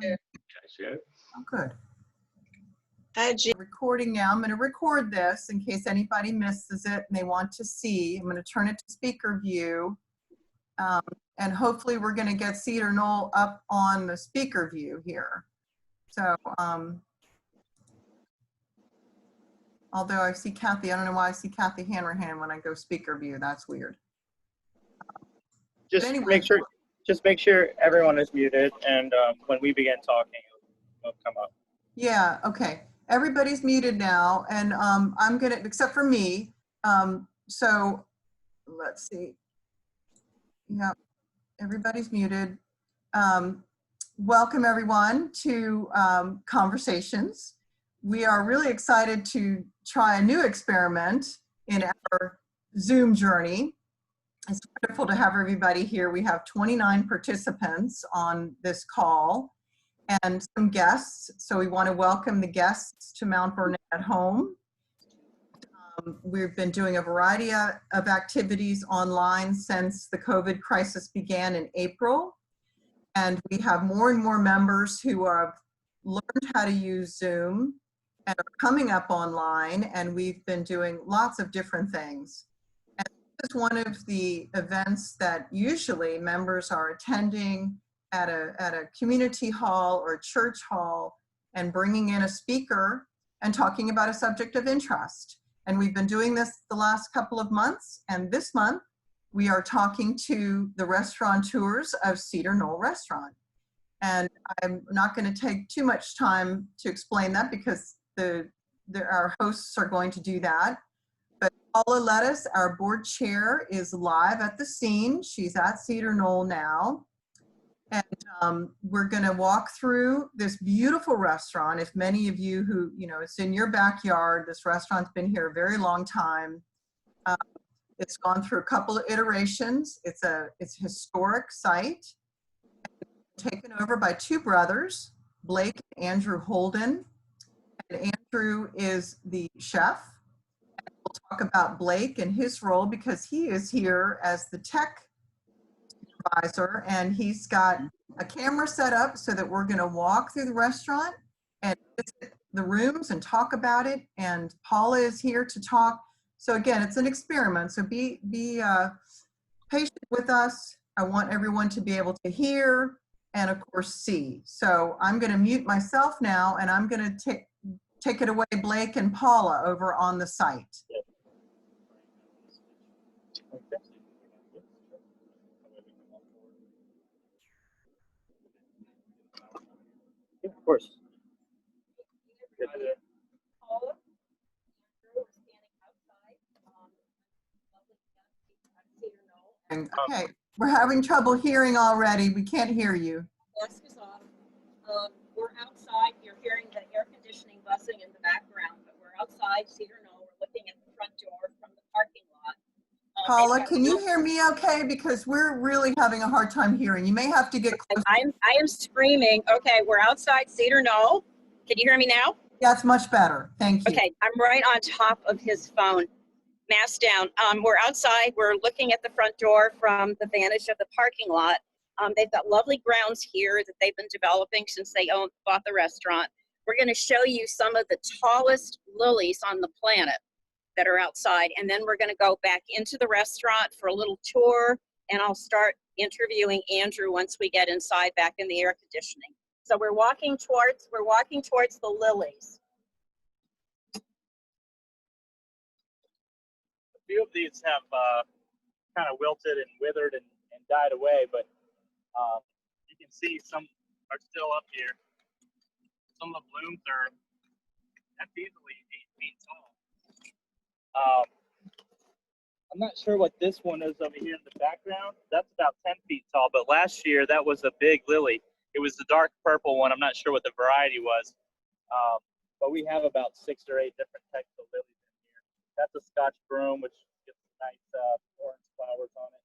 Oh, good. Hi, Jean. Recording now. I'm going to record this in case anybody misses it and they want to see. I'm going to turn it to speaker view. And hopefully we're going to get Cedar Knoll up on the speaker view here. So, although I see Kathy, I don't know why I see Kathy hand when I go speaker view. That's weird. Just anyway, make sure everyone is muted, and when we begin talking, it'll come up. Yeah. Okay. Everybody's muted now, and I'm gonna, except for me. So let's see. Yep. Everybody's muted. Welcome everyone to Conversations. We are really excited to try a new experiment in our Zoom journey. It's wonderful to have everybody here. We have 29 participants on this call and some guests. So we want to welcome the guests to Mount Vernon at Home. We've been doing a variety of activities online since the COVID crisis began in April. And we have more and more members who have learned how to use Zoom and are coming up online, and we've been doing lots of different things. And this is one of the events that usually members are attending at a community hall or church hall and bringing in a speaker and talking about a subject of interest. And we've been doing this the last couple of months, and this month we are talking to the restaurateurs of Cedar Knoll Restaurant. And I'm not going to take too much time to explain that because our hosts are going to do that. But Paula Lettuce, our board chair, is live at the scene. She's at Cedar Knoll now. And we're going to walk through this beautiful restaurant. If many of you who, it's in your backyard, this restaurant's been here a very long time. It's gone through a couple of iterations. It's a historic site, taken over by two brothers, Blake and Andrew Holden. And Andrew is the chef. And we'll talk about Blake and his role because he is here as the tech supervisor, and he's got a camera set up so that we're going to walk through the restaurant and visit the rooms and talk about it. And Paula is here to talk. So again, it's an experiment. So be patient with us. I want everyone to be able to hear and of course see. So I'm going to mute myself now, and I'm going to take it away, Blake and Paula, over on the site. Yeah, of course. Okay, we're having trouble hearing already. We can't hear you. Desk is off. We're outside. You're hearing the air conditioning buzzing in the background, but we're outside Cedar Knoll. We're looking at the front door from the parking lot. Paula, can you hear me okay? Because we're really having a hard time hearing. You may have to get close. I am screaming. Okay, we're outside Cedar Knoll. Can you hear me now? Yeah, it's much better. Thank you. Okay, I'm right on top of his phone. Mask down. We're outside. We're looking at the front door from the vantage of the parking lot. They've got lovely grounds here that they've been developing since they bought the restaurant. We're going to show you some of the tallest lilies on the planet that are outside, and then we're going to go back into the restaurant for a little tour, and I'll start interviewing Andrew once we get inside back in the air conditioning. So we're walking towards the lilies. A few of these have kind of wilted and withered and died away, but you can see some are still up here. Some of the blooms that's easily 8 feet tall. I'm not sure what this one is over here in the background. That's about 10 feet tall, but last year that was a big lily. It was the dark purple one. I'm not sure what the variety was, but we have about 6 or 8 different types of lilies in here. That's a Scotch broom, which gets nice orange flowers on it.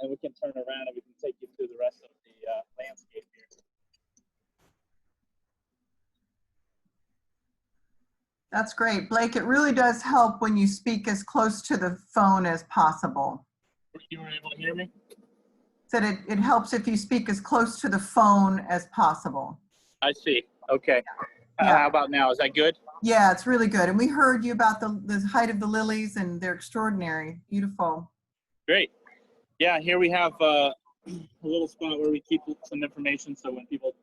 And we can turn around and we can take you through the rest of the landscape here. That's great. Blake, it really does help when you speak as close to the phone as possible. You were able to hear me? Said it helps if you speak as close to the phone as possible. I see. Okay. Yeah. How about now? Is that good? Yeah, it's really good. And we heard you about the height of the lilies, and they're extraordinary. Beautiful. Great. Yeah, here we have a little spot where we keep some information. So when people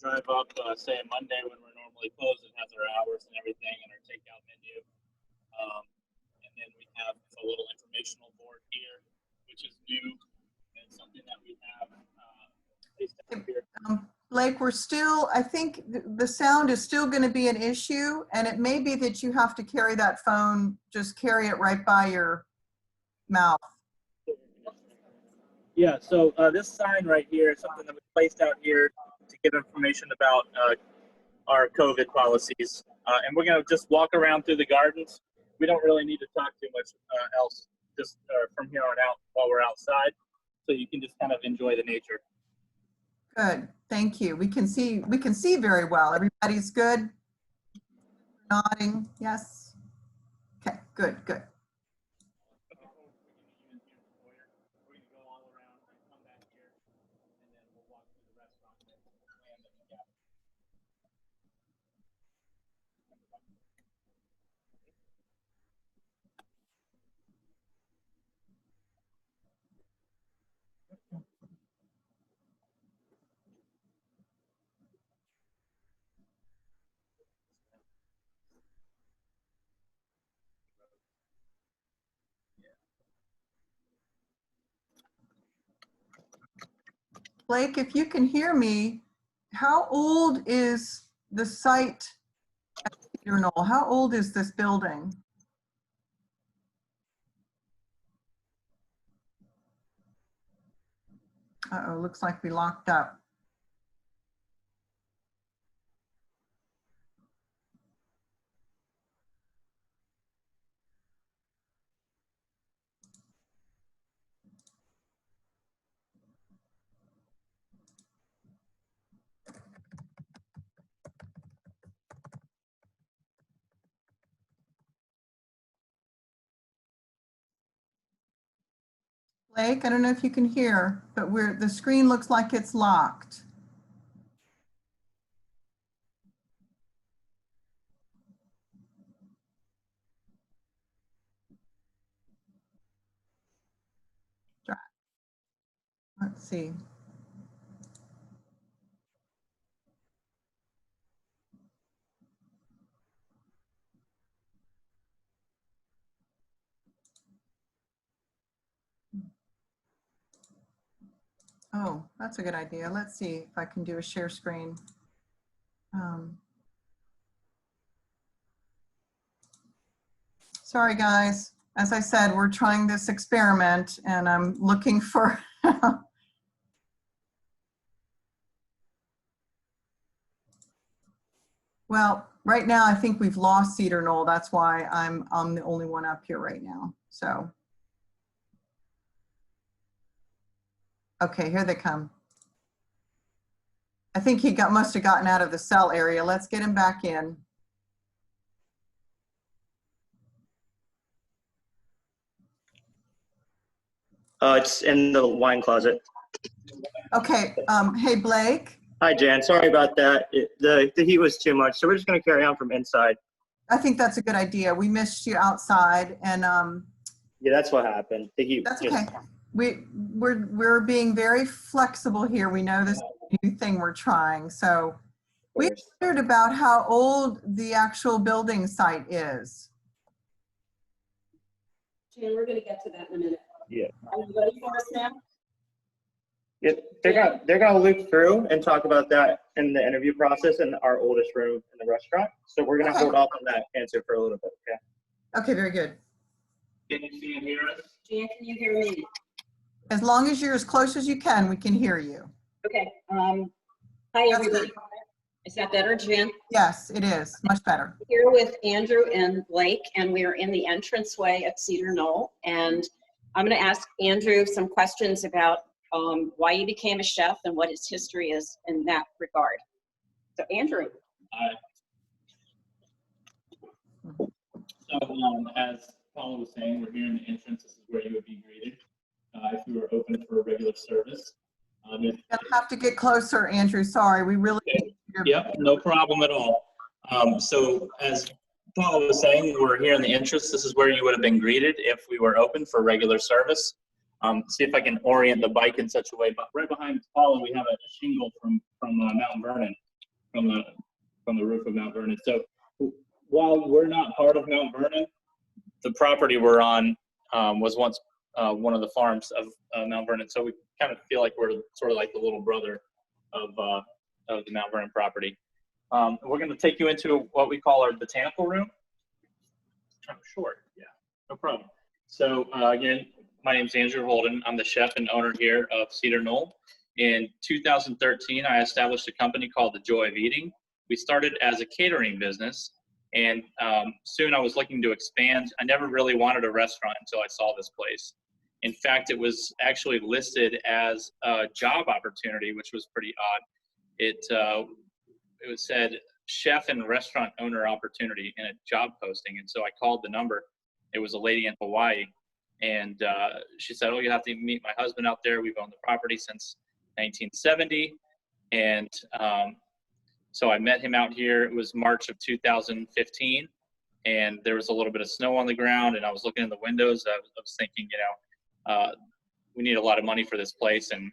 drive up, say on Monday when we're normally closed, it has our hours and everything and our takeout menu. And then we have a little informational board here, which is new and something that we have placed up here. Blake, we're still, I think the sound is still going to be an issue, and it may be that you have to carry that phone, just carry it right by your mouth. Yeah, so this sign right here is something that we placed out here to give information about our COVID policies. And we're going to just walk around through the gardens. We don't really need to talk too much else just from here on out while we're outside. So you can just kind of enjoy the nature. Good, thank you. We can see very well. Everybody's good? Nodding, yes? Okay, good, good. Blake, if you can hear me, how old is the site at Cedar Knoll? How old is this building? Uh-oh, looks like we locked up. Blake, I don't know if you can hear, but the screen looks like it's locked. Let's see. Oh, that's a good idea. Let's see if I can do a share screen. Sorry, guys. As I said, we're trying this experiment and I'm looking for well, right now I think we've lost Cedar Knoll. That's why I'm the only one up here right now. So, okay, here they come. I think he must have gotten out of the cell area. Let's get him back in. It's in the wine closet. Okay, hey Blake. Hi, Jan. Sorry about that. The heat was too much, so we're just going to carry on from inside. I think that's a good idea. We missed you outside, and yeah, that's what happened. The heat. That's okay. We're being very flexible here. We know this is a new thing we're trying. So we wondered about how old the actual building site is. Jan, we're going to get to that in a minute. Yeah. Are you ready for us now? Yeah, they're gonna loop through and talk about that in the interview process in our oldest room in the restaurant. So we're gonna hold off on that answer for a little bit. Okay. Okay, very good. Can you see and hear us? Jan, can you hear me? As long as you're as close as you can, we can hear you. Okay. Hi, everybody. Is that better, Jan? Yes, it is. Much better. Here with Andrew and Blake, and we are in the entranceway at Cedar Knoll. And I'm going to ask Andrew some questions about why he became a chef and what his history is in that regard. So, Andrew. Hi. So, as Paula was saying, we're here in the entrance. This is where you would be greeted if you were open for regular service. You'll have to get closer, Andrew. Sorry, we really need you Yep, no problem at all. So as Paula was saying, we're here in the entrance. This is where you would have been greeted if we were open for regular service. See if I can orient the bike in such a way. But right behind Paula, we have a shingle from Mount Vernon, from the roof of Mount Vernon. So while we're not part of Mount Vernon, the property we're on was once one of the farms of Mount Vernon. So we kind of feel like we're sort of like the little brother of the Mount Vernon property. We're going to take you into what we call our botanical room. I'm short, yeah, no problem. So again, my name is Andrew Holden. I'm the chef and owner here of Cedar Knoll. In 2013, I established a company called The Joy of Eating. We started as a catering business, and soon I was looking to expand. I never really wanted a restaurant until I saw this place. In fact, it was actually listed as a job opportunity, which was pretty odd. It was said chef and restaurant owner opportunity in a job posting. And so I called the number. It was a lady in Hawaii. And she said, oh, you have to meet my husband out there. We've owned the property since 1970. And so I met him out here. It was March of 2015. And there was a little bit of snow on the ground. And I was looking in the windows. I was thinking, we need a lot of money for this place. And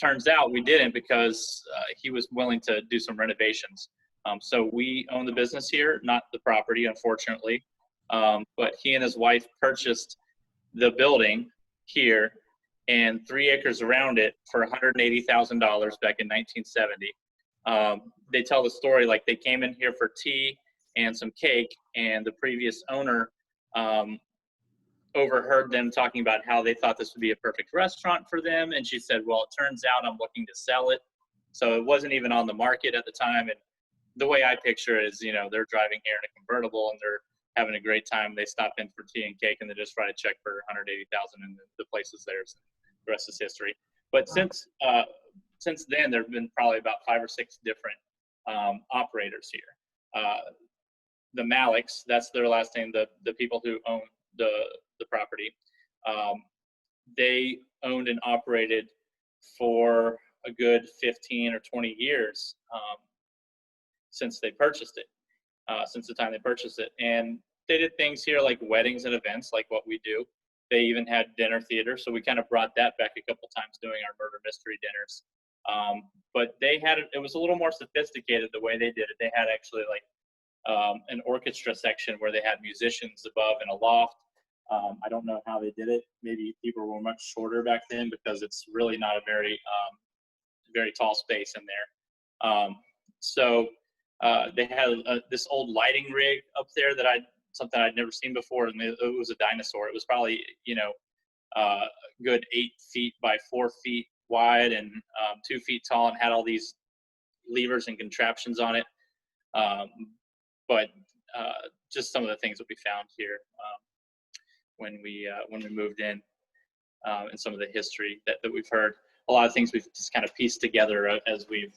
turns out we didn't, because he was willing to do some renovations. So we own the business here, not the property, unfortunately. But he and his wife purchased the building here and 3 acres around it for $180,000 back in 1970. They tell the story like they came in here for tea and some cake, and the previous owner overheard them talking about how they thought this would be a perfect restaurant for them. And she said, well, it turns out I'm looking to sell it. So it wasn't even on the market at the time. And the way I picture it is, they're driving here in a convertible and they're having a great time. They stop in for tea and cake and they just write a check for $180,000 and the place is theirs. The rest is history. But since then, there have been probably about 5 or 6 different operators here. The Malicks, that's their last name, the people who own the property, they owned and operated for a good 15 or 20 years since they purchased it, since the time they purchased it. And they did things here like weddings and events, like what we do. They even had dinner theater, so we kind of brought that back a couple times doing our murder mystery dinners. But it was a little more sophisticated the way they did it. They had actually like an orchestra section where they had musicians above in a loft. I don't know how they did it. Maybe people were much shorter back then, because it's really not a very tall space in there. So they had this old lighting rig up there something I'd never seen before. And it was a dinosaur. It was probably, a good 8 feet by 4 feet wide and 2 feet tall, and had all these levers and contraptions on it. But just some of the things that we found here when we moved in, and some of the history that we've heard. A lot of things we've just kind of pieced together as we've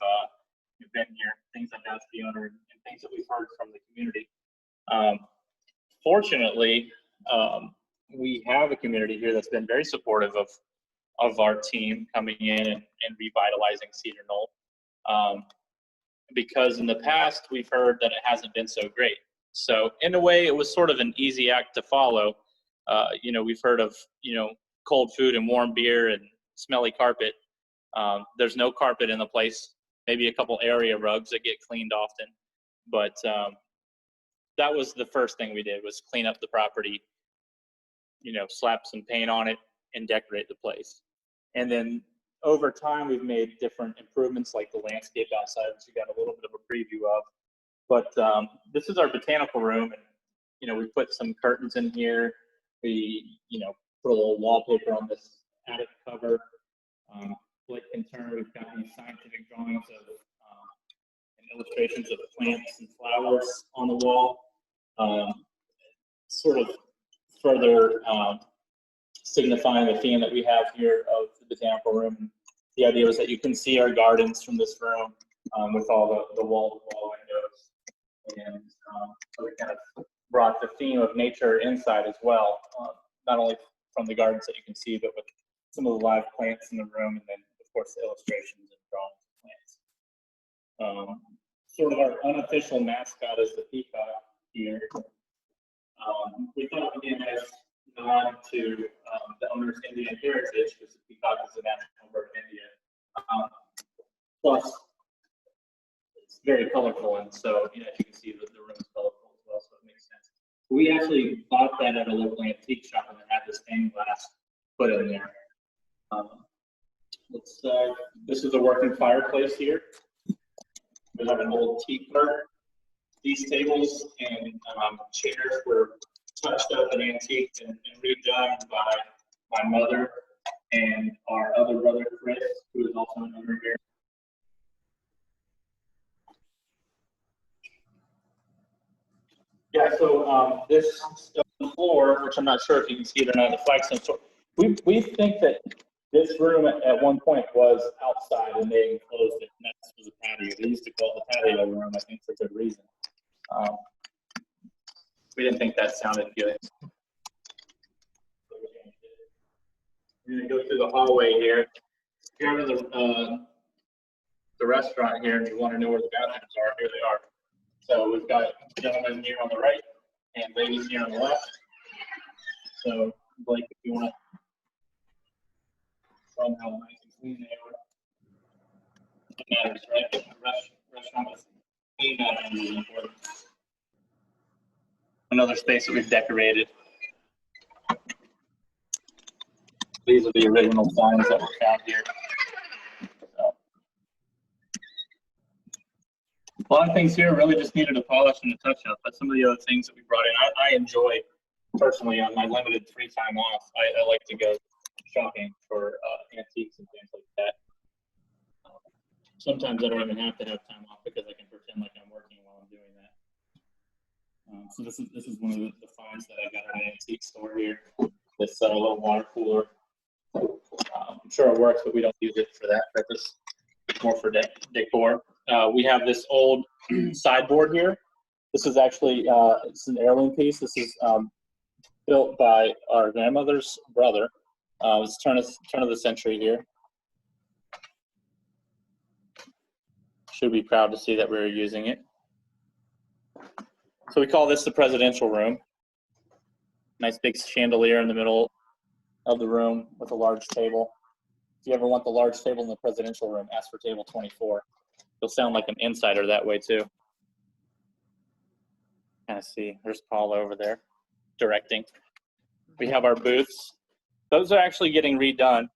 been here, things I've asked the owner and things that we've heard from the community. Fortunately, we have a community here that's been very supportive of our team coming in and revitalizing Cedar Knoll. Because in the past, we've heard that it hasn't been so great. So in a way, it was sort of an easy act to follow. We've heard of, cold food and warm beer and smelly carpet. There's no carpet in the place, maybe a couple area rugs that get cleaned often. But that was the first thing we did, was clean up the property, slap some paint on it and decorate the place. And then over time, we've made different improvements, like the landscape outside, which you got a little bit of a preview of. But this is our botanical room, and we put some curtains in here. We put a little wallpaper on this attic cover. Like in turn, we've got these scientific drawings of and illustrations of plants and flowers on the wall, sort of further signifying the theme that we have here of the botanical room. The idea was that you can see our gardens from this room with all the wall-to-wall windows. And so we kind of brought the theme of nature inside as well, not only from the gardens that you can see, but with some of the live plants in the room, and then, of course, the illustrations and drawings of plants. sort of our unofficial mascot is the peacock here. We thought it would be a nice nod to the owner's Indian heritage, because the peacock is the national bird of India. Plus, it's very colorful, and so you can see that the room is colorful as well, so it makes sense. We actually bought that at a local antique shop and had the stained glass put in there. This is a working fireplace here. We have an old teak cart. These tables and chairs were touched up and antiqued and redone by my mother and our other brother, Chris, who is also an owner here. Yeah, so this stone floor, which I'm not sure if you can see it or not, the flagstone floor, we think that this room at one point was outside and they enclosed it, and that was a patio. They used to call it the patio room, I think, for good reason. We didn't think that sounded good. We're gonna go through the hallway here. If you're in the restaurant here and you want to know where the bathrooms are, here they are. So we've got gentlemen here on the right and ladies here on the left. So Blake, if you want to show them how nice and clean they are. It matters, right? The restaurant is clean, that is important. Another space that we've decorated. These are the original signs that were found here. So, a lot of things here really just needed a polish and a touch up, but some of the other things that we brought in, I enjoy personally on my limited free time off. I like to go shopping for antiques and things like that. Sometimes I don't even have to have time off because I can pretend like I'm working while I'm doing that. So this is one of the finds that I got at an antique store here. This little water cooler. I'm sure it works, but we don't use it for that purpose. It's more for decor. We have this old sideboard here. This is actually it's an heirloom piece. This is built by our grandmother's brother. It's turn of the century here. Should be proud to see that we're using it. So we call this the presidential room. Nice big chandelier in the middle of the room with a large table. If you ever want the large table in the presidential room, ask for table 24. You'll sound like an insider that way too. Kind of see, there's Paul over there directing. We have our booths. Those are actually getting redone.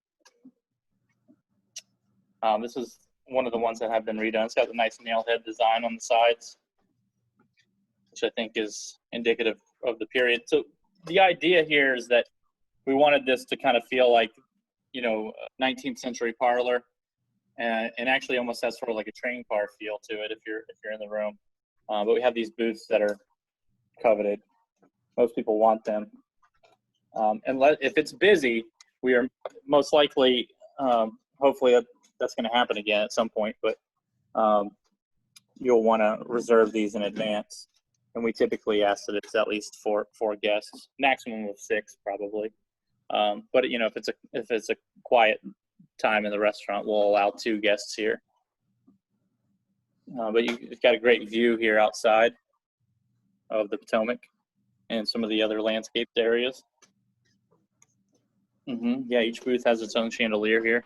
This is one of the ones that have been redone. It's got the nice nail head design on the sides, which I think is indicative of the period. So the idea here is that we wanted this to kind of feel like, 19th century parlor, and actually almost has sort of like a train car feel to it if you're in the room. But we have these booths that are coveted. Most people want them. And if it's busy, we are most likely, hopefully that's going to happen again at some point, but you'll want to reserve these in advance. And we typically ask that it's at least four guests, maximum of 6 probably. But if it's a quiet time in the restaurant, we'll allow 2 guests here. But you've got a great view here outside of the Potomac and some of the other landscaped areas. Yeah, each booth has its own chandelier here.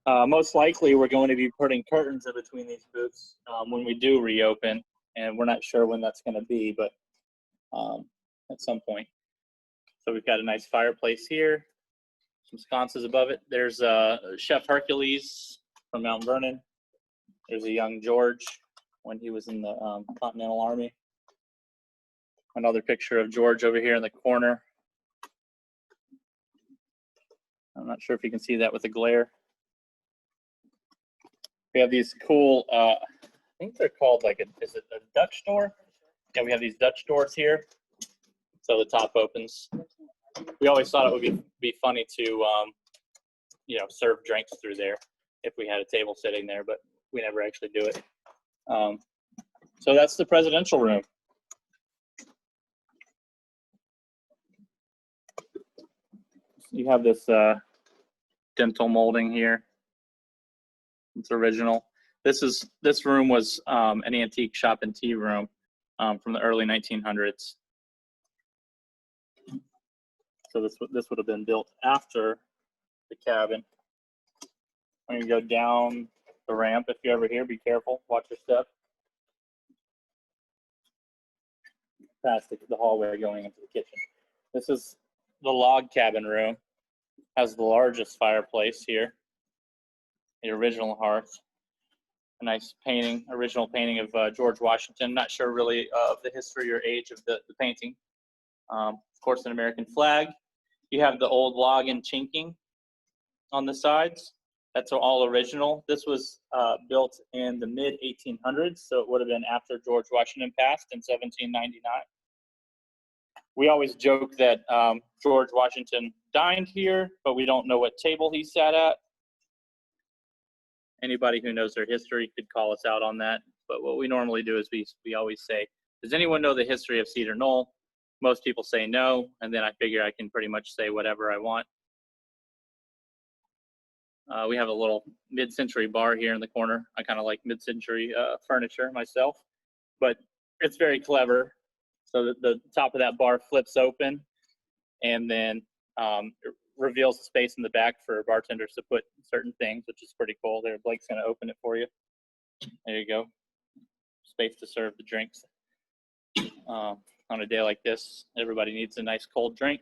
Most likely, we're going to be putting curtains in between these booths when we do reopen, and we're not sure when that's going to be, but at some point. So we've got a nice fireplace here, some sconces above it. There's Chef Hercules from Mount Vernon. There's a young George when he was in the Continental Army. Another picture of George over here in the corner. I'm not sure if you can see that with the glare. We have these cool, I think they're called is it a Dutch door? Yeah, we have these Dutch doors here. So the top opens. We always thought it would be funny to, serve drinks through there if we had a table sitting there, but we never actually do it. So that's the presidential room. You have this dental molding here. It's original. This room was an antique shop and tea room from the early 1900s. So this would have been built after the cabin. I'm gonna go down the ramp. If you're ever here, be careful. Watch your step. Past the hallway going into the kitchen. This is the log cabin room. Has the largest fireplace here. The original hearth. A nice painting, original painting of George Washington. Not sure really of the history or age of the painting. Of course, an American flag. You have the old log and chinking on the sides. That's all original. This was built in the mid 1800s, so it would have been after George Washington passed in 1799. We always joke that George Washington dined here, but we don't know what table he sat at. Anybody who knows their history could call us out on that. But what we normally do is we always say, does anyone know the history of Cedar Knoll? Most people say no, and then I figure I can pretty much say whatever I want. We have a little mid-century bar here in the corner. I kind of like mid-century furniture myself, but it's very clever. So the top of that bar flips open, and then it reveals the space in the back for bartenders to put certain things, which is pretty cool. There, Blake's gonna open it for you. There you go. Space to serve the drinks. On a day like this, everybody needs a nice cold drink.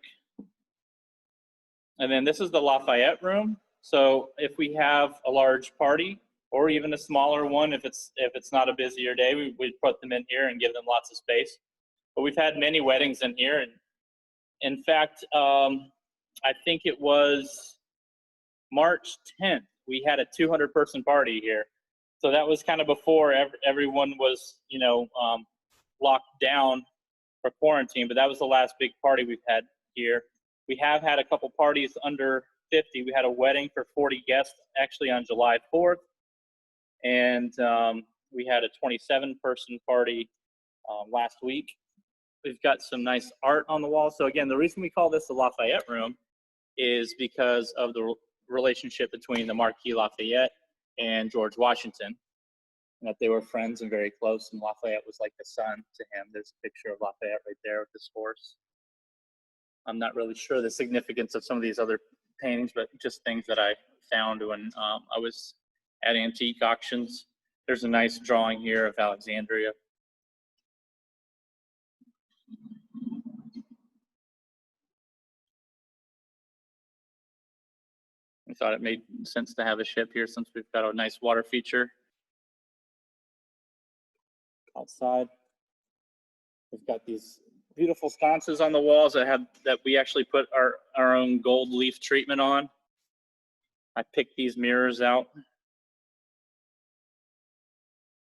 And then this is the Lafayette room. So if we have a large party or even a smaller one, if it's not a busier day, we put them in here and give them lots of space. But we've had many weddings in here, and in fact, I think it was March 10th, we had a 200-person party here. So that was kind of before everyone was, locked down for quarantine, but that was the last big party we've had here. We have had a couple parties under 50. We had a wedding for 40 guests actually on July 4th, and we had a 27-person party last week. We've got some nice art on the wall. So again, the reason we call this the Lafayette room is because of the relationship between the Marquis Lafayette and George Washington, and that they were friends and very close, and Lafayette was like the son to him. There's a picture of Lafayette right there with his horse. I'm not really sure the significance of some of these other paintings, but just things that I found when I was at antique auctions. There's a nice drawing here of Alexandria. We thought it made sense to have a ship here since we've got a nice water feature outside. We've got these beautiful sconces on the walls that we actually put our own gold leaf treatment on. I picked these mirrors out.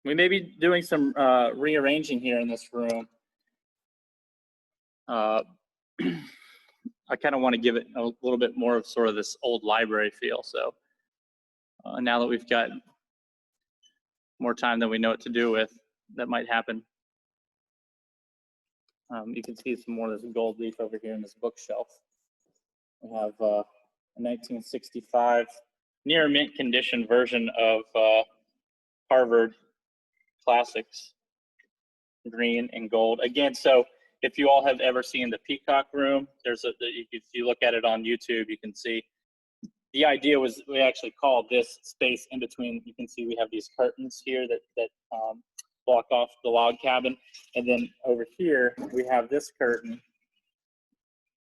We may be doing some rearranging here in this room. I kind of want to give it a little bit more of sort of this old library feel. So now that we've got more time than we know what to do with, that might happen. You can see some more of this gold leaf over here in this bookshelf. We have a 1965 near mint condition version of Harvard Classics, green and gold. Again, so if you all have ever seen the Peacock Room, if you look at it on YouTube, you can see the idea was we actually called this space in between. You can see we have these curtains here that block off the log cabin, and then over here we have this curtain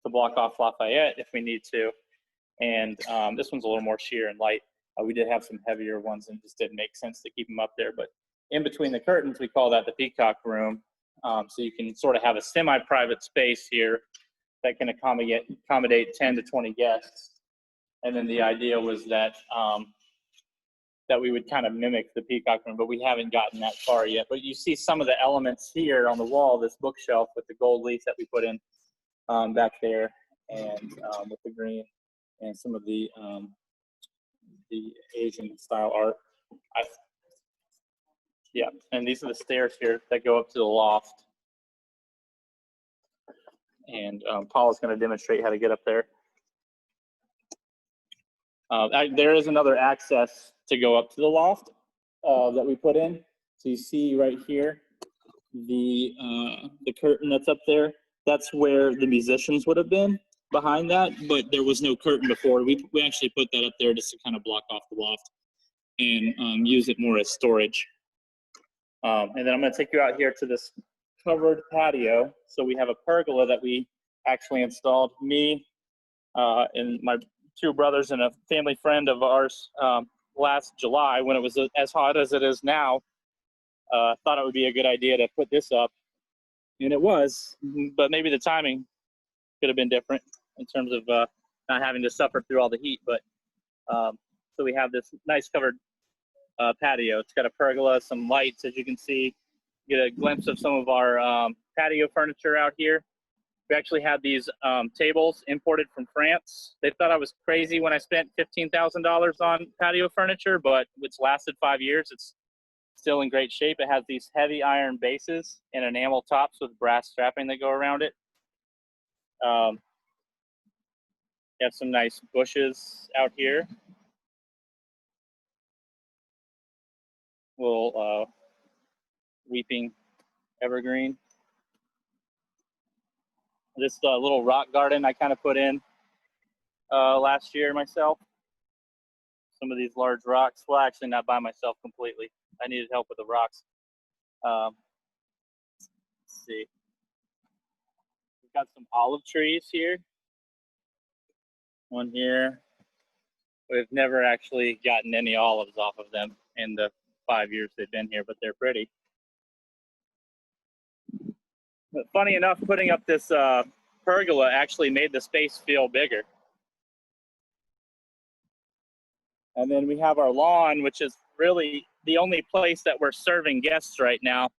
to block off Lafayette if we need to. And this one's a little more sheer and light. We did have some heavier ones, and it just didn't make sense to keep them up there. But in between the curtains, we call that the Peacock Room. So you can sort of have a semi-private space here that can accommodate 10 to 20 guests. And then the idea was that that we would kind of mimic the Peacock Room, but we haven't gotten that far yet. But you see some of the elements here on the wall, this bookshelf with the gold leaf that we put in back there, and with the green, and some of the Asian style art. Yeah, and these are the stairs here that go up to the loft. And Paul is going to demonstrate how to get up there. There is another access to go up to the loft, that we put in. So you see right here, the curtain that's up there, that's where the musicians would have been behind that, but there was no curtain before. We actually put that up there just to kind of block off the loft and use it more as storage. And then I'm going to take you out here to this covered patio. So we have a pergola that we actually installed. Me and my two brothers and a family friend of ours last July, when it was as hot as it is now, thought it would be a good idea to put this up. And it was, but maybe the timing could have been different in terms of not having to suffer through all the heat. But so we have this nice covered patio. It's got a pergola, some lights, as you can see. Get a glimpse of some of our patio furniture out here. We actually had these tables imported from France. They thought I was crazy when I spent $15,000 on patio furniture, but it's lasted 5 years. It's still in great shape. It has these heavy iron bases and enamel tops with brass strapping that go around it. You have some nice bushes out here. Little weeping evergreen. This little rock garden I kind of put in last year myself. Some of these large rocks. Well, actually not by myself completely. I needed help with the rocks. Let's see. We've got some olive trees here. One here. We've never actually gotten any olives off of them in the 5 years they've been here, but they're pretty. But funny enough, putting up this pergola actually made the space feel bigger. And then we have our lawn, which is really the only place that we're serving guests right now.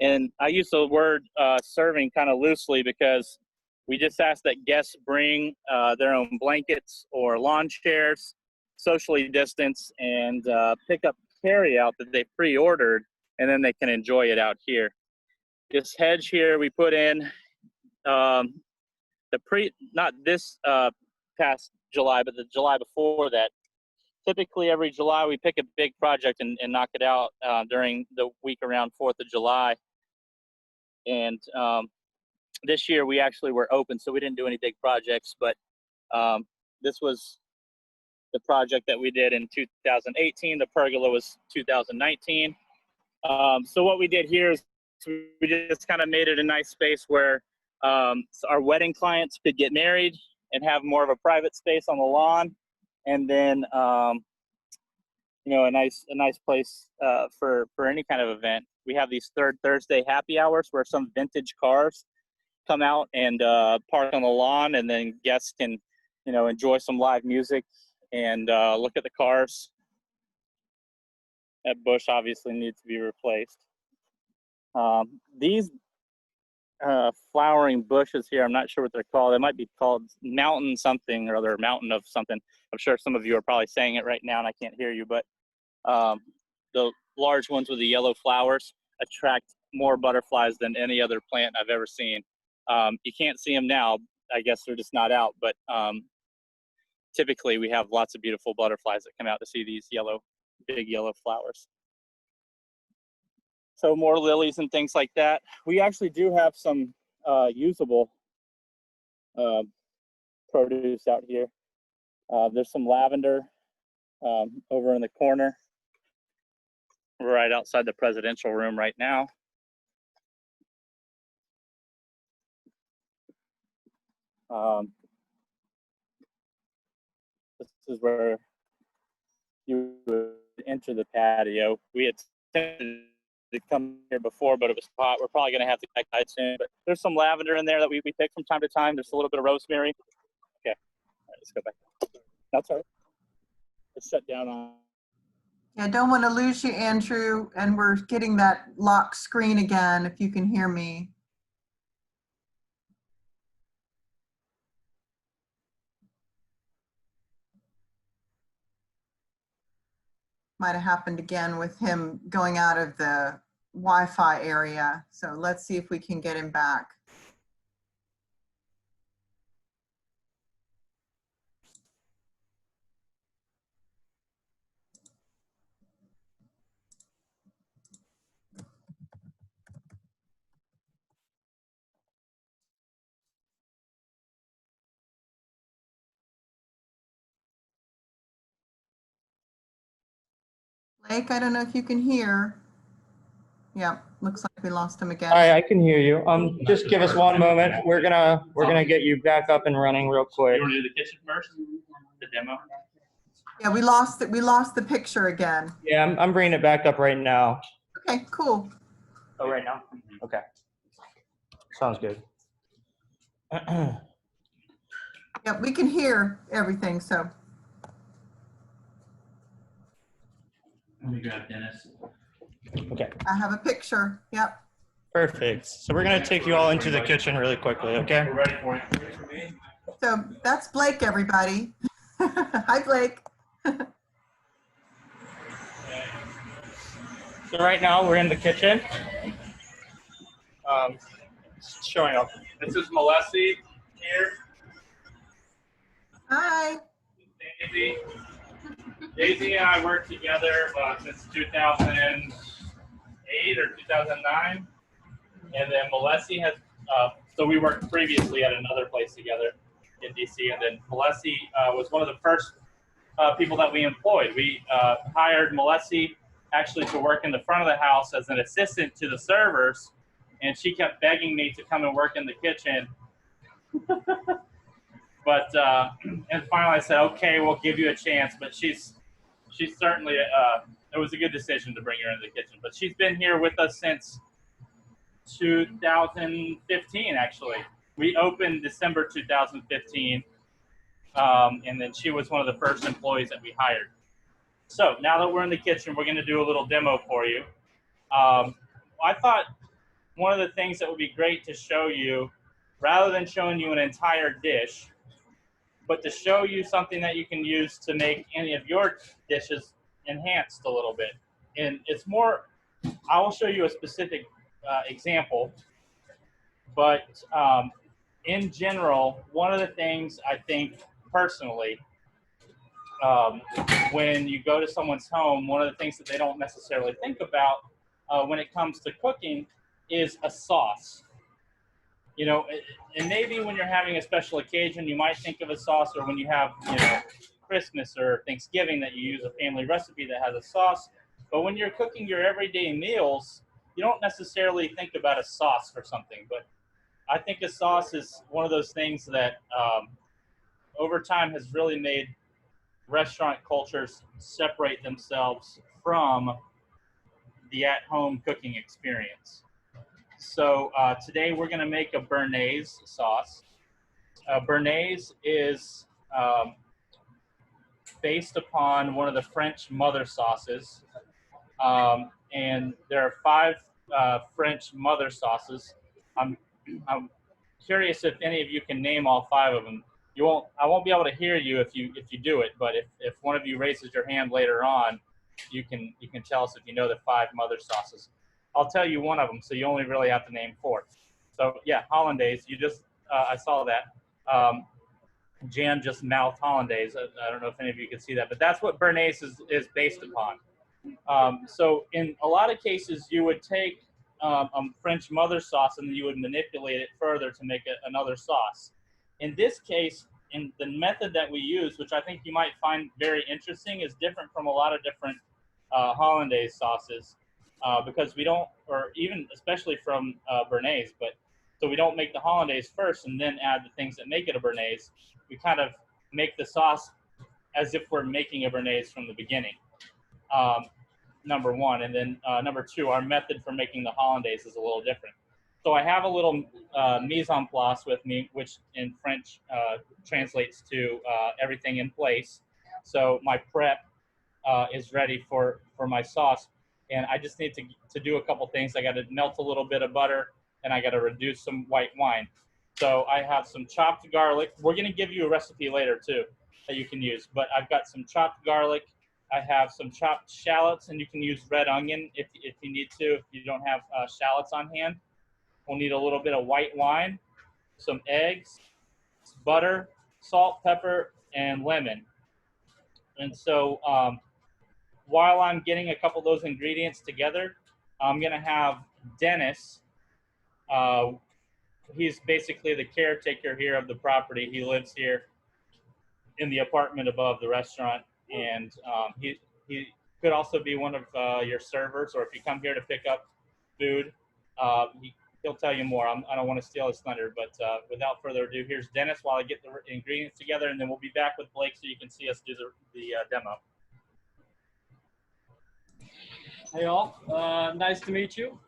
And I use the word serving kind of loosely because we just ask that guests bring their own blankets or lawn chairs, socially distance, and pick up carry-out that they pre-ordered, and then they can enjoy it out here. This hedge here we put in not this past July, but the July before that. Typically every July we pick a big project and knock it out during the week around 4th of July. And this year we actually were open, so we didn't do any big projects, but this was the project that we did in 2018. The pergola was 2019. So what we did here is we just kind of made it a nice space where our wedding clients could get married and have more of a private space on the lawn. And then, you know, a nice place for any kind of event. We have these third Thursday happy hours where some vintage cars come out and park on the lawn, and then guests can, you know, enjoy some live music and look at the cars. That bush obviously needs to be replaced. These flowering bushes here, I'm not sure what they're called. They might be called mountain something or other, mountain of something. I'm sure some of you are probably saying it right now and I can't hear you, but the large ones with the yellow flowers attract more butterflies than any other plant I've ever seen. You can't see them now. I guess they're just not out, but typically we have lots of beautiful butterflies that come out to see these big yellow flowers. So more lilies and things like that. We actually do have some usable produce out here. There's some lavender over in the corner. We're right outside the presidential room right now. This is where you would enter the patio. We had attempted to come here before, but it was hot. We're probably going to have to get back soon. But there's some lavender in there that we pick from time to time. There's a little bit of rosemary. Okay, all right, let's go back. That's all right. It's shut down on. Yeah, I don't want to lose you, Andrew, and we're getting that lock screen again, if you can hear me. Might have happened again with him going out of the Wi-Fi area. So let's see if we can get him back. Blake, I don't know if you can hear. Yeah, looks like we lost him again. Hi, I can hear you. Just give us one moment. We're gonna get you back up and running real quick. You want to do the kitchen first? The demo? Yeah, we lost it. We lost the picture again. Yeah, I'm bringing it back up right now. Okay, cool. Oh, right now? Okay. Sounds good. Yeah, we can hear everything, so. Let me grab Dennis. Okay. I have a picture. Yep. Perfect. So we're gonna take you all into the kitchen really quickly, okay? We're ready for you. So that's Blake, everybody. Hi, Blake. So right now we're in the kitchen. Showing up. This is Melessi here. Hi. Daisy. Daisy and I worked together since 2008 or 2009. And then Melessi has, so we worked previously at another place together in DC. And then Melessi was one of the first people that we employed. We hired Melessi actually to work in the front of the house as an assistant to the servers. And she kept begging me to come and work in the kitchen. But and finally I said, okay, we'll give you a chance. But she's certainly, it was a good decision to bring her into the kitchen. But she's been here with us since 2015, actually. We opened December 2015. And then she was one of the first employees that we hired. So now that we're in the kitchen, we're going to do a little demo for you. I thought one of the things that would be great to show you, rather than showing you an entire dish, but to show you something that you can use to make any of your dishes enhanced a little bit. And it's more, I will show you a specific example, but in general, one of the things I think personally, when you go to someone's home, one of the things that they don't necessarily think about when it comes to cooking is a sauce. You know, and maybe when you're having a special occasion, you might think of a sauce, or when you have, you know, Christmas or Thanksgiving, that you use a family recipe that has a sauce. But when you're cooking your everyday meals, you don't necessarily think about a sauce for something. But I think a sauce is one of those things that over time has really made restaurant cultures separate themselves from the at-home cooking experience. So today we're going to make a Bearnaise sauce. Bearnaise is based upon one of the French mother sauces. And there are 5 French mother sauces. I'm curious if any of you can name all 5 of them. I won't be able to hear you if you do it, but if one of you raises your hand later on, you can tell us if you know the 5 mother sauces. I'll tell you one of them, so you only really have to name 4. So yeah, hollandaise. You just I saw that. Jan just mouthed hollandaise. I don't know if any of you can see that, but that's what Bearnaise is based upon. So in a lot of cases, you would take a French mother sauce and you would manipulate it further to make another sauce. In this case, in the method that we use, which I think you might find very interesting, is different from a lot of different hollandaise sauces, because we don't, or even especially from Bearnaise, but so we don't make the hollandaise first and then add the things that make it a Bearnaise. We kind of make the sauce as if we're making a Bearnaise from the beginning. Number one, and then number 2, our method for making the hollandaise is a little different. So I have a little mise en place with me, which in French translates to everything in place. So my prep is ready for my sauce, and I just need to do a couple things. I got to melt a little bit of butter, and I got to reduce some white wine. So I have some chopped garlic. We're going to give you a recipe later too that you can use, but I've got some chopped garlic. I have some chopped shallots, and you can use red onion if you need to, if you don't have shallots on hand. We'll need a little bit of white wine, some eggs, butter, salt, pepper, and lemon. And so while I'm getting a couple of those ingredients together, I'm going to have Dennis. He's basically the caretaker here of the property. He lives here in the apartment above the restaurant, and could also be one of your servers, or if you come here to pick up food, he'll tell you more. I don't want to steal his thunder, but without further ado, here's Dennis while I get the ingredients together, and then we'll be back with Blake so you can see us do the demo. Hey all, nice to meet you.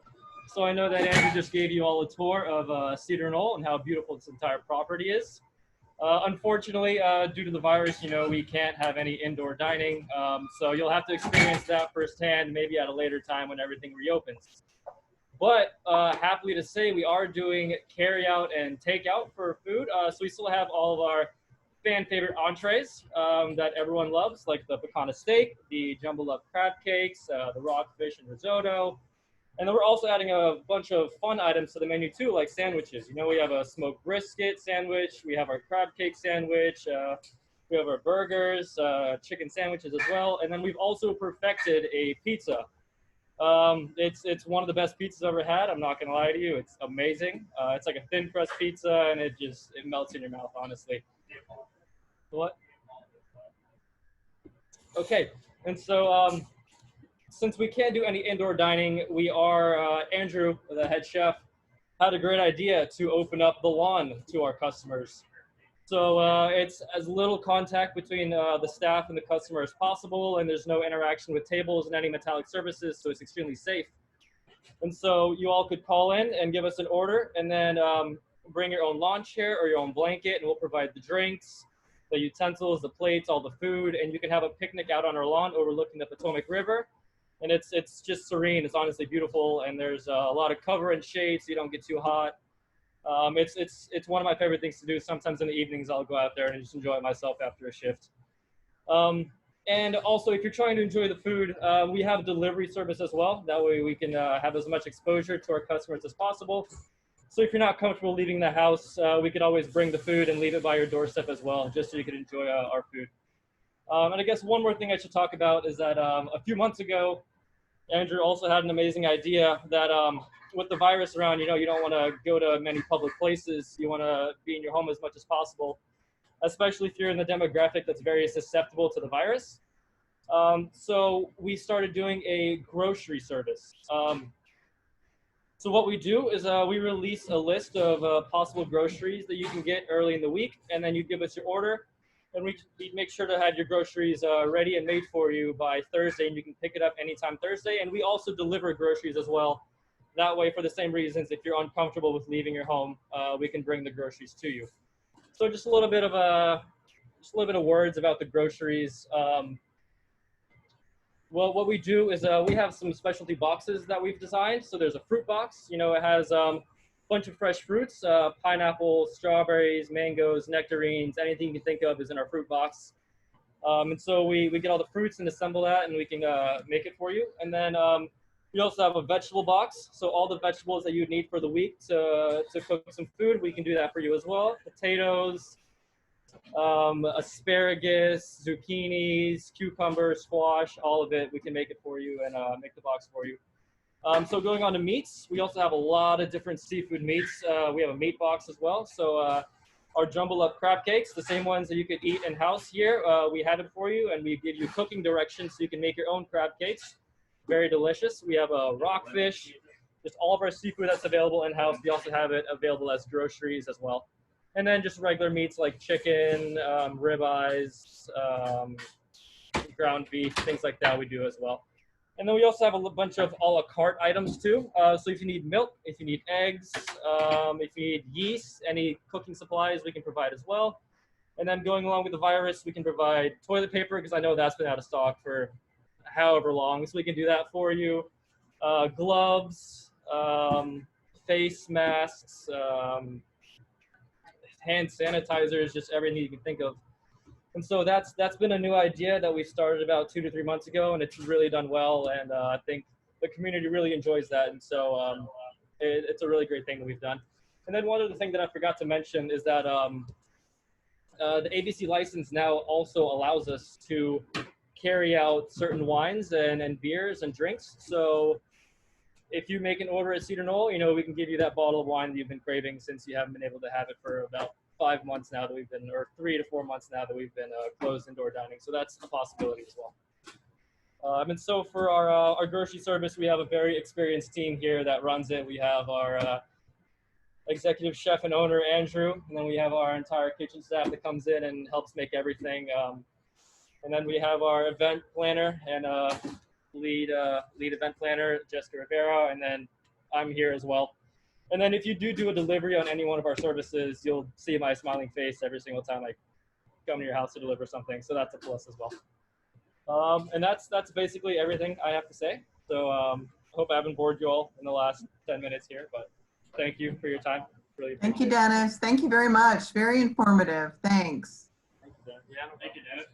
So I know that Andrew just gave you all a tour of Cedar Knoll and how beautiful this entire property is. Unfortunately, due to the virus, we can't have any indoor dining. So you'll have to experience that firsthand, maybe at a later time when everything reopens. But happily to say, we are doing carry out and takeout for food. So we still have all of our fan favorite entrees that everyone loves, like the picana steak, the jumbo love crab cakes, the rockfish and risotto. And then we're also adding a bunch of fun items to the menu too, like sandwiches. We have a smoked brisket sandwich, we have our crab cake sandwich, we have our burgers, chicken sandwiches as well. And then we've also perfected a pizza. It's one of the best pizzas I've ever had. I'm not gonna lie to you, it's amazing. It's like a thin crust pizza, and it melts in your mouth, honestly. What? Okay, and so since we can't do any indoor dining, Andrew, the head chef, had a great idea to open up the lawn to our customers. So it's as little contact between the staff and the customer as possible, and there's no interaction with tables and any metallic surfaces, so it's extremely safe. And so you all could call in and give us an order, and then bring your own lawn chair or your own blanket, and we'll provide the drinks, the utensils, the plates, all the food, and you can have a picnic out on our lawn overlooking the Potomac River. And it's just serene. It's honestly beautiful, and there's a lot of cover and shade so you don't get too hot. It's one of my favorite things to do. Sometimes in the evenings I'll go out there and just enjoy myself after a shift. And also, if you're trying to enjoy the food, we have delivery service as well. That way we can have as much exposure to our customers as possible. So if you're not comfortable leaving the house, we could always bring the food and leave it by your doorstep as well, just so you can enjoy our food. And I guess one more thing I should talk about is that a few months ago, Andrew also had an amazing idea that with the virus around, you don't want to go to many public places. You want to be in your home as much as possible, especially if you're in the demographic that's very susceptible to the virus. So we started doing a grocery service. So what we do is we release a list of possible groceries that you can get early in the week, and then you give us your order. And we make sure to have your groceries ready and made for you by Thursday, and you can pick it up anytime Thursday. And we also deliver groceries as well. That way, for the same reasons, if you're uncomfortable with leaving your home, we can bring the groceries to you. So just a little bit of words about the groceries. Well, what we do is we have some specialty boxes that we've designed. So there's a fruit box. It has bunch of fresh fruits, pineapples, strawberries, mangoes, nectarines, anything you can think of is in our fruit box. And so we get all the fruits and assemble that, and we can make it for you. And then we also have a vegetable box. So all the vegetables that you need for the week to cook some food, we can do that for you as well. Potatoes, asparagus, zucchinis, cucumbers, squash, all of it, we can make it for you and make the box for you. So going on to meats, we also have a lot of different seafood meats. We have a meat box as well. So our jumbo up crab cakes, the same ones that you could eat in-house here, we have it for you, and we give you cooking directions so you can make your own crab cakes. Very delicious. We have a rockfish, just all of our seafood that's available in-house. We also have it available as groceries as well. And then just regular meats like chicken, ribeyes, ground beef, things like that we do as well. And then we also have a bunch of a la carte items too. So if you need milk, if you need eggs, if you need yeast, any cooking supplies we can provide as well. And then going along with the virus, we can provide toilet paper because I know that's been out of stock for however long. So we can do that for you. Gloves, face masks, hand sanitizers, just everything you can think of. And so that's been a new idea that we started about 2 to 3 months ago, and it's really done well. And I think the community really enjoys that. And so it's a really great thing that we've done. And then one other thing that I forgot to mention is that the ABC license now also allows us to carry out certain wines and beers and drinks. So if you make an order at Cedar Knoll, we can give you that bottle of wine that you've been craving since you haven't been able to have it for about 5 months now that we've been, or 3 to 4 months now that we've been closed indoor dining. So that's a possibility as well. And so for our grocery service, we have a very experienced team here that runs it. We have our executive chef and owner, Andrew, and then we have our entire kitchen staff that comes in and helps make everything. And then we have our event planner and lead event planner, Jessica Rivera, and then I'm here as well. And then if you do a delivery on any one of our services, you'll see my smiling face every single time I come to your house to deliver something. So that's a plus as well. And that's basically everything I have to say. So I hope I haven't bored you all in the last 10 minutes here, but thank you for your time. Really Thank you, appreciate it. Dennis. Thank you very much. Very informative. Thanks. Thank you, Dan. Yeah, thank you, Dennis.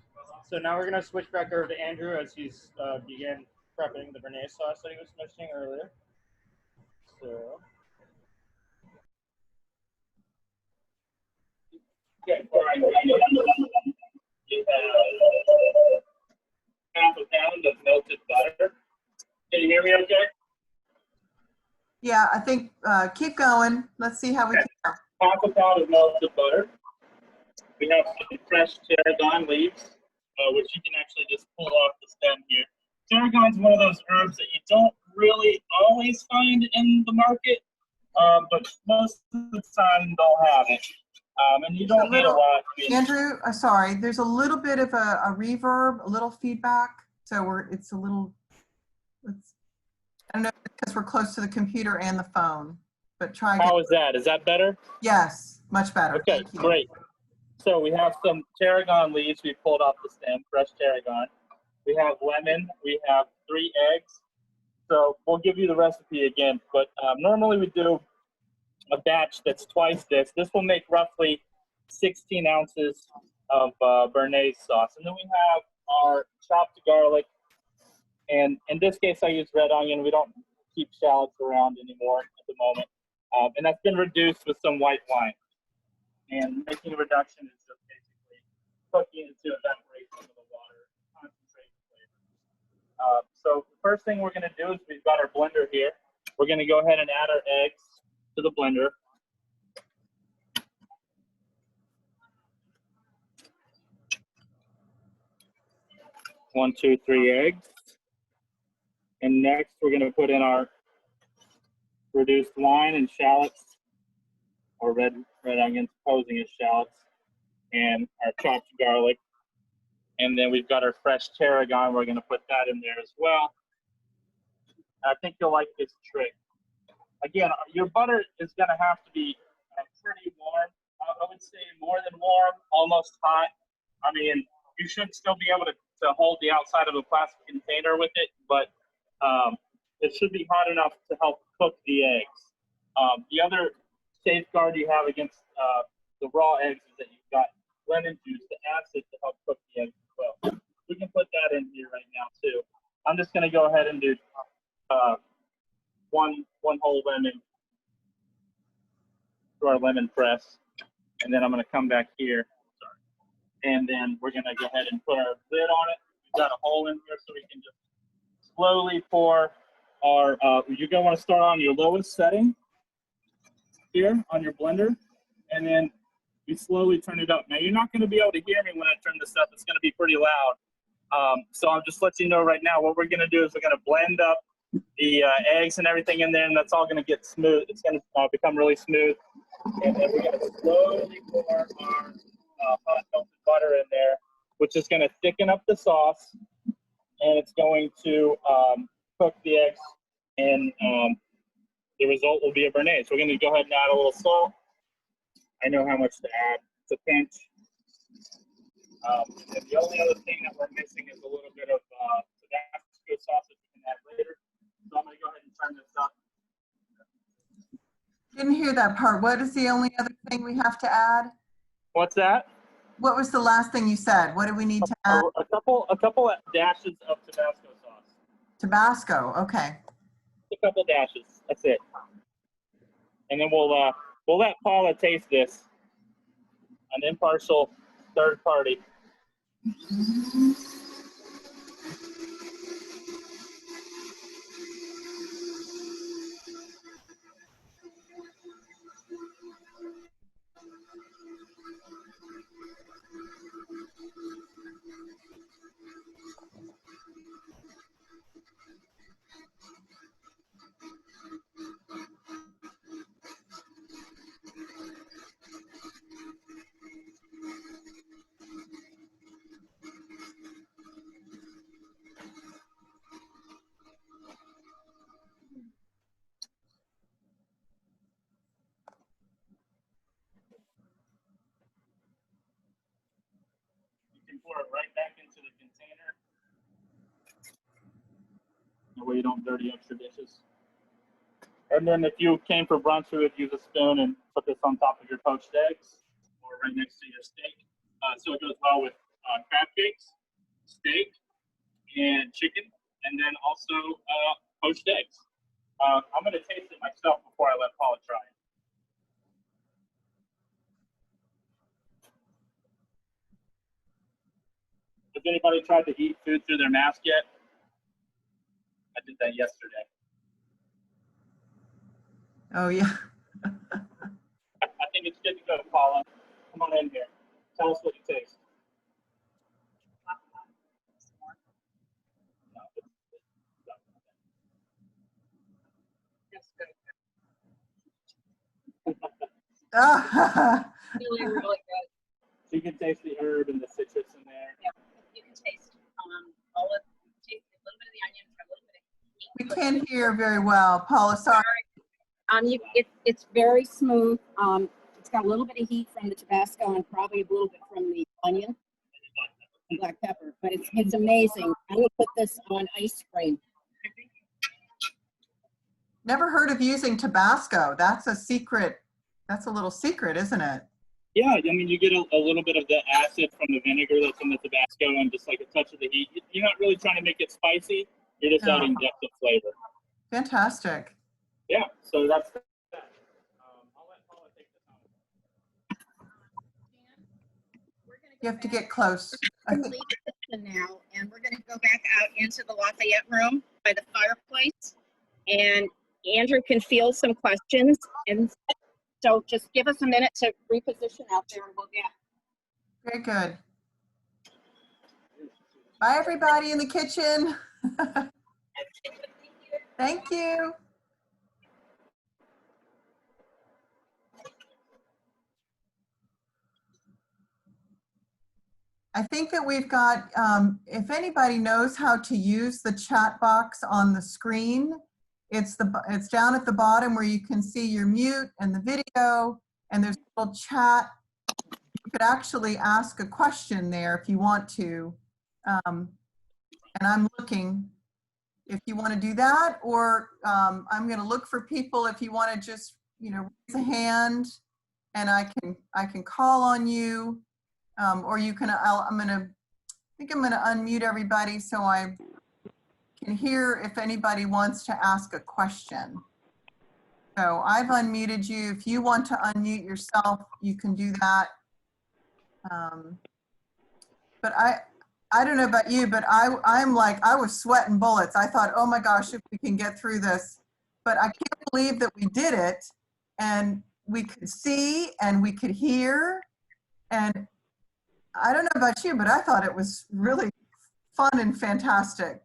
So now we're going to switch back over to Andrew as he's began prepping the Bearnaise sauce that he was mentioning earlier. So. Okay, for our ingredients, you have half a pound of melted butter. Can you hear me okay? Yeah, I think keep going. Let's see how we can. Half a pound of melted butter. We have some fresh tarragon leaves, which you can actually just pull off the stem here. Tarragon is one of those herbs that you don't really always find in the market, but most of the time they'll have it. And you don't need a lot. Andrew, sorry, there's a little bit of a reverb, a little feedback. So it's a little, I don't know, because we're close to the computer and the phone, but try again. How is that? Is that better? Yes, much better. Okay, Thank you. great. So we have some tarragon leaves we pulled off the stem, fresh tarragon. We have lemon. We have 3 eggs. So we'll give you the recipe again, but normally we do a batch that's twice this. This will make roughly 16 ounces of Bearnaise sauce. And then we have our chopped garlic. And in this case, I use red onion. We don't keep shallots around anymore at the moment. And that's been reduced with some white wine. And making a reduction is just basically cooking to evaporate some of the water, concentrate the flavor. So the first thing we're going to do is we've got our blender here. We're going to go ahead and add our eggs to the blender. One, two, 3 eggs. And next we're going to put in our reduced wine and shallots, or red onions posing as shallots, and our chopped garlic. And then we've got our fresh tarragon. We're going to put that in there as well. I think you'll like this trick. Again, your butter is going to have to be pretty warm. I would say more than warm, almost hot. I mean, you should still be able to hold the outside of a plastic container with it, but it should be hot enough to help cook the eggs. The other safeguard you have against the raw eggs is that you've got lemon juice, the acid, to help cook the eggs as well. We can put that in here right now too. I'm just going to go ahead and do one whole lemon to our lemon press, and then I'm going to come back here. And then we're going to go ahead and put our lid on it. We've got a hole in here so we can just slowly pour our, you're going to want to start on your lowest setting here on your blender, and then you slowly turn it up. Now you're not going to be able to hear me when I turn this up. It's going to be pretty loud. So I'll just let you know right now, what we're going to do is we're going to blend up the eggs and everything in there, and that's all going to get smooth. It's going to become really smooth. And then we're going to slowly pour our hot melted butter in there, which is going to thicken up the sauce, and it's going to cook the eggs, and the result will be a Bearnaise. We're going to go ahead and add a little salt. I know how much to add. It's a pinch. And the only other thing that we're missing is a little bit of Tabasco sauce that we can add later. So I'm going to go ahead and turn this up. Didn't hear that part. What is the only other thing we have to add? What's that? What was the last thing you said? What do we need to add? A couple of dashes of Tabasco sauce. Tabasco, okay. A couple dashes. That's it. And then we'll let Paula taste this. An impartial third party. the container. That way you don't dirty up your dishes. And then if you came for brunch, we would use a spoon and put this on top of your poached eggs or right next to your steak. So it goes well with crab cakes, steak, and chicken, and then also poached eggs. I'm going to taste it myself before I let Paula try it. Has anybody tried to eat food through their mask yet? I did that yesterday. Oh, yeah. I think it's good to go, Paula. Come on in here. Tell us what you taste. Really, really good. So you can taste the herb and the citrus in there. Yeah, you can taste all of, taste a little bit of the onion, a little bit of We can't hear very well. Paula, sorry. It's very smooth. It's got a little bit of heat from the Tabasco and probably a little bit from the onion and black pepper, but it's amazing. I would put this on ice cream. Never heard of using Tabasco. That's a secret. That's a little secret, isn't it? Yeah, I mean, you get a little bit of the acid from the vinegar that's in the Tabasco and just like a touch of the heat. You're not really trying to make it spicy. You're just adding depth of flavor. Fantastic. Yeah, so that's that. I'll let Paula take this home. You have to get close. I We're think- gonna leave the kitchen now, and we're gonna go back out into the Lafayette room by the fireplace, and Andrew can field some questions, and so just give us a minute to reposition out there, and we'll get. Very good. Bye, everybody in the kitchen. Thank you. I think that we've got, if anybody knows how to use the chat box on the screen, it's down at the bottom where you can see your mute and the video, and there's a little chat. You could actually ask a question there if you want to. And I'm looking if you want to do that, or I'm going to look for people if you want to just, raise a hand and I can call on you. Or you can, I think I'm gonna unmute everybody so I can hear if anybody wants to ask a question. So I've unmuted you. If you want to unmute yourself, you can do that. But I don't know about you, but I'm like, I was sweating bullets. I thought, oh my gosh, if we can get through this. But I can't believe that we did it, and we could see and we could hear, and I don't know about you, but I thought it was really fun and fantastic.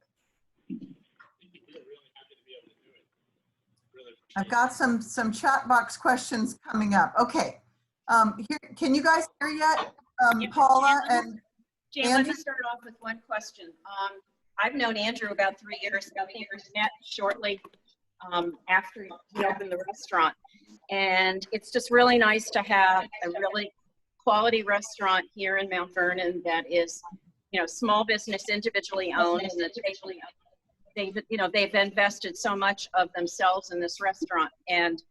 I've got some chat box questions coming up. Okay, here, can you guys hear yet, Paula and Jan, let me Andrew? start off with one question. I've known Andrew about 3 years. We met shortly after he opened the restaurant, and it's just really nice to have a really quality restaurant here in Mount Vernon that is, small business, individually owned, and that they've invested so much of themselves in this restaurant. And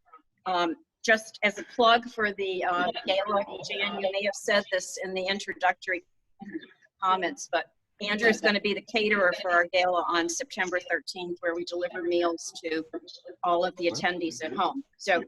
just as a plug for the gala, Jan, you may have said this in the introductory comments, but Andrew is going to be the caterer for our gala on September 13th, where we deliver meals to all of the attendees at home. So,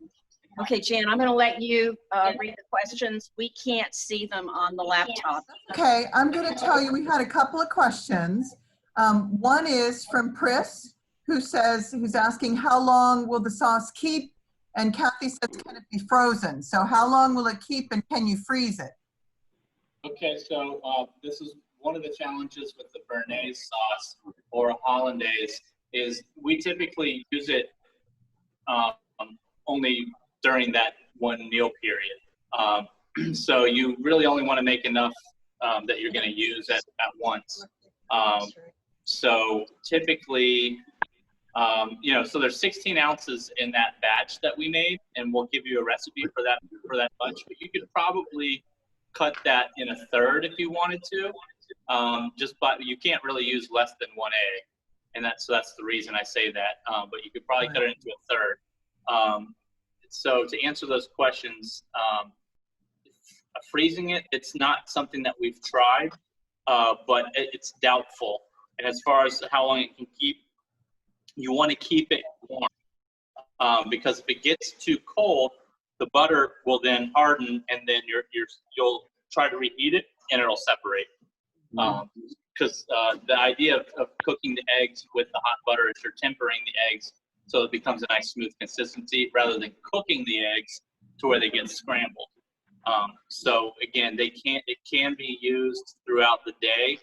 okay, Jan, I'm going to let you read the questions. We can't see them on the laptop. Okay, I'm going to tell you we had a couple of questions. One is from Chris, who's asking how long will the sauce keep? And Kathy says, can it be frozen? So how long will it keep, and can you freeze it? Okay, so this is one of the challenges with the Bearnaise sauce or hollandaise is we typically use it only during that one meal period. So you really only want to make enough that you're going to use at once. So typically, so there's 16 ounces in that batch that we made, and we'll give you a recipe for that bunch. But you could probably cut that in a third if you wanted to. but you can't really use less than one egg, and that's the reason I say that. But you could probably cut it into a third. So to answer those questions, freezing it's not something that we've tried, but it's doubtful. And as far as how long it can keep, you want to keep it warm, because if it gets too cold, the butter will then harden, and then you'll try to reheat it, and it'll separate. Because the idea of cooking the eggs with the hot butter is you're tempering the eggs so it becomes a nice smooth consistency, rather than cooking the eggs to where they get scrambled. So again, it can be used throughout the day.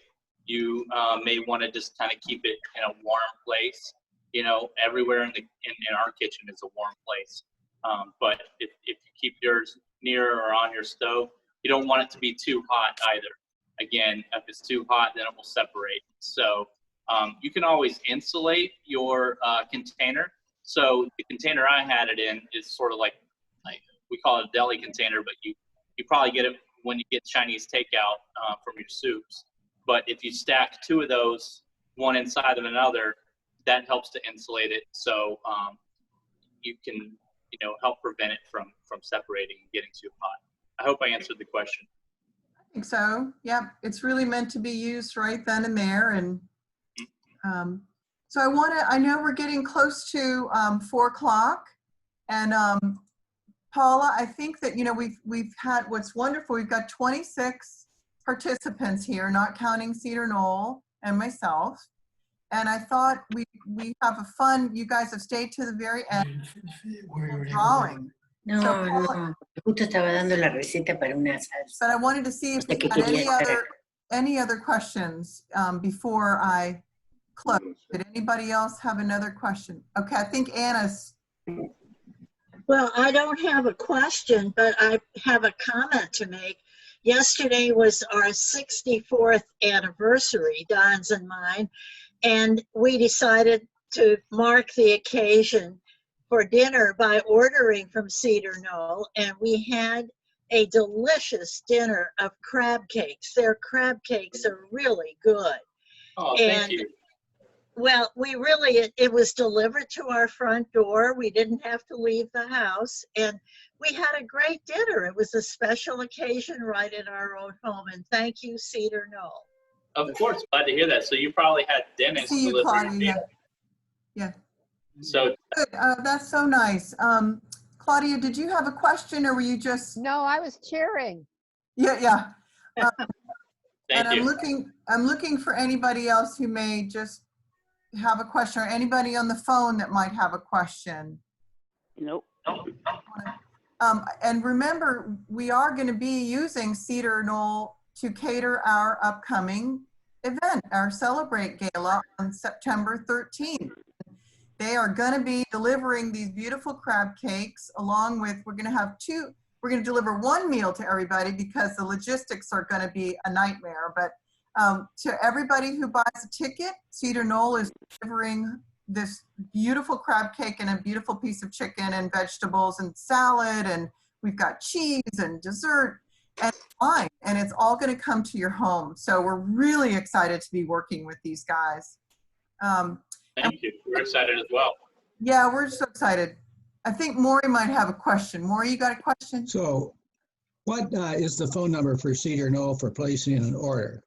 You may want to just kind of keep it in a warm place. You know, everywhere in our kitchen is a warm place. But if you keep yours near or on your stove, you don't want it to be too hot either. Again, if it's too hot, then it will separate. So you can always insulate your container. So the container I had it in is sort of like we call it a deli container, but you probably get it when you get Chinese takeout from your soups. But if you stack two of those, one inside of another, that helps to insulate it. So you can help prevent it from separating and getting too hot. I hope I answered the question. I think so. Yep. It's really meant to be used right then and there. And so I know we're getting close to 4 o'clock, and Paula, I think that, we've had, what's wonderful, we've got 26 participants here, not counting Cedar Knoll and myself. And I thought we have a fun, you guys have stayed to the very end drawing. No, no, justo estaba dando la receta para una salsa. But I wanted to see if we had any other questions before I close. Did anybody else have another question? Okay, I think Anna's. Well, I don't have a question, but I have a comment to make. Yesterday was our 64th anniversary, Don's and mine, and we decided to mark the occasion for dinner by ordering from Cedar Knoll, and we had a delicious dinner of crab cakes. Their crab cakes are really good. Oh, thank you. Well, it was delivered to our front door. We didn't have to leave the house, and we had a great dinner. It was a special occasion right in our own home, and thank you, Cedar Knoll. Of course, glad to hear that. So you probably had Dennis deliver. Claudia. Yeah. So good. That's so nice. Claudia, did you have a question, or were you just? No, I was cheering. Yeah. thank you. I'm looking for anybody else who may just have a question, or anybody on the phone that might have a question. Nope. And remember, we are going to be using Cedar Knoll to cater our upcoming event, our Celebrate Gala on September 13th. They are going to be delivering these beautiful crab cakes along with, we're going to deliver one meal to everybody because the logistics are going to be a nightmare. But to everybody who buys a ticket, Cedar Knoll is delivering this beautiful crab cake and a beautiful piece of chicken and vegetables and salad, and we've got cheese and dessert and wine, and it's all going to come to your home. So we're really excited to be working with these guys. Thank you. We're excited as well. Yeah, we're so excited. I think Maury might have a question. Maury, you got a question? So what is the phone number for Cedar Knoll for placing an order?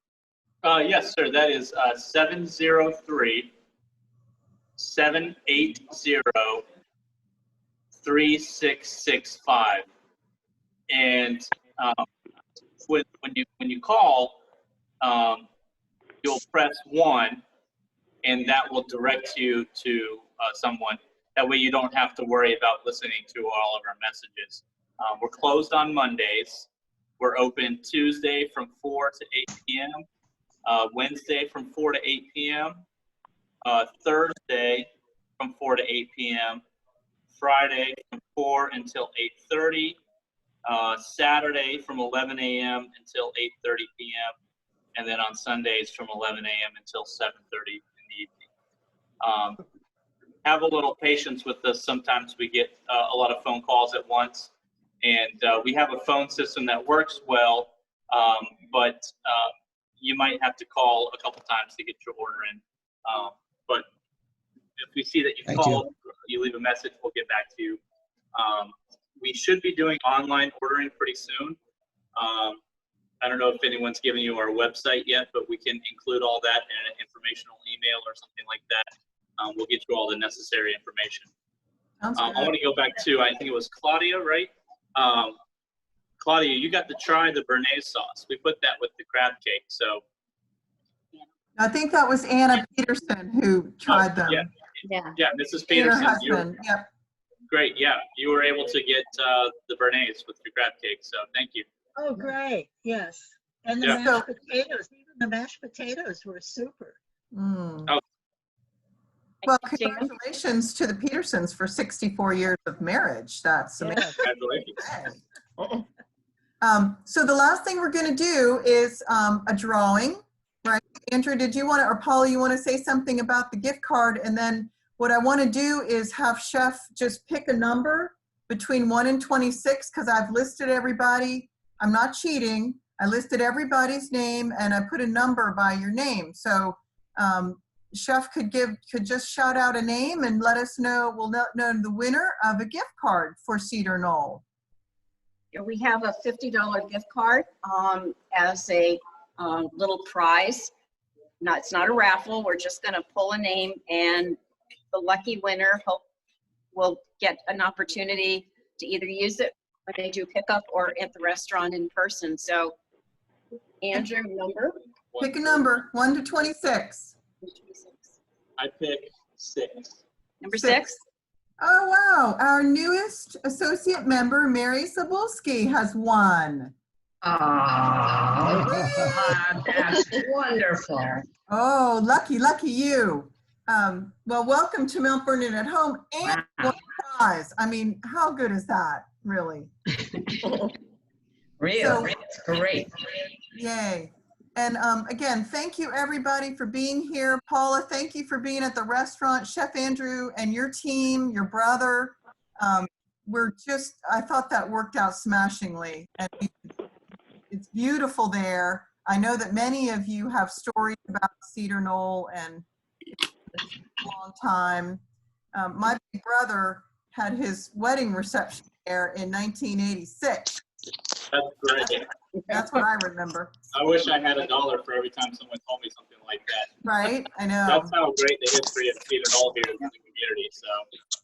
Yes, sir. That is 703-780-3665. And when you call, you'll press 1, and that will direct you to someone. That way you don't have to worry about listening to all of our messages. We're closed on Mondays. We're open Tuesday from 4 to 8 p.m., Wednesday from 4 to 8 p.m., Thursday from 4 to 8 p.m., Friday from 4 until 8:30, Saturday from 11 a.m. until 8:30 p.m., and then on Sundays from 11 a.m. until 7:30 in the evening. Have a little patience with us. Sometimes we get a lot of phone calls at once, and we have a phone system that works well, but you might have to call a couple times to get your order in. But if we see that you've called, you leave a message, we'll get back to you. We should be doing online ordering pretty soon. I don't know if anyone's given you our website yet, but we can include all that in an informational email or something like that. We'll get you all the necessary information. I want to go back to, I think it was Claudia, right? Claudia, you got to try the Bearnaise sauce. We put that with the crab cake, so. I think that was Anna Peterson who tried them. Yeah, Mrs. Her Peterson. husband, yep. Great, yeah. You were able to get the Bearnaise with your crab cake, so thank you. Oh, great. Yes. And the mashed potatoes, even the mashed potatoes were super. Mm. Oh. Well, congratulations to the Petersons for 64 years of marriage. That's amazing. Congratulations. So the last thing we're going to do is a drawing, right? Andrew, did you want to, or Paula, you want to say something about the gift card? And then what I want to do is have Chef just pick a number between 1 and 26, because I've listed everybody. I'm not cheating. I listed everybody's name and I put a number by your name. So Chef could just shout out a name and let us know, we'll know the winner of a gift card for Cedar Knoll. We have a $50 gift card as a little prize. No, it's not a raffle. We're just going to pull a name, and the lucky winner will get an opportunity to either use it when they do pickup or at the restaurant in person. So, Andrew, number? Pick a number, 1 to 26. I pick 6. Number 6? Oh, wow. Our newest associate member, Mary Cebulski, has won. Oh, that's wonderful. Oh, lucky you. Well, welcome to Mount Vernon at Home and one prize. I mean, how good is that, really? It's great. Yay. And again, thank you everybody for being here. Paula, thank you for being at the restaurant. Chef Andrew and your team, your brother, I thought that worked out smashingly. And it's beautiful there. I know that many of you have stories about Cedar Knoll and it's a long time. My big brother had his wedding reception there in 1986. That's great. That's what I remember. I wish I had $1 for every time someone told me something like that. Right, I know. That's how great the history of Cedar Knoll here is in the community. So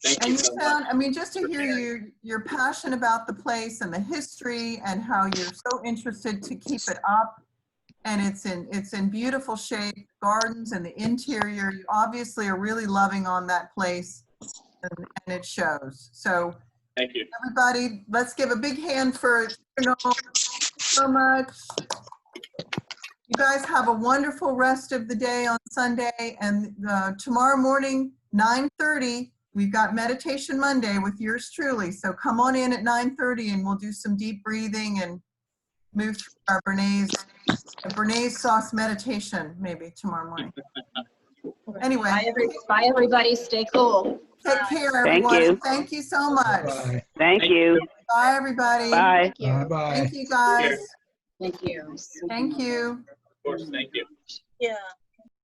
thank you so much. I mean, just to hear your passion about the place and the history and how you're so interested to keep it up. And it's in beautiful shape, gardens and the interior. You obviously are really loving on that place, and it shows. So thank you. Everybody, let's give a big hand for Cedar Knoll. Thank you so much. You guys have a wonderful rest of the day on Sunday, and tomorrow morning, 9:30, we've got Meditation Monday with yours truly. So come on in at 9:30 and we'll do some deep breathing and move through our Bearnaise sauce meditation maybe tomorrow morning. Anyway. Bye everybody. Stay cool. Take care, everyone. Thank you. Thank you so much. Bye. Thank you. Bye, everybody. Bye. Bye-bye. Thank you, guys. Thank you. Thank you. Of course, thank you. Yeah.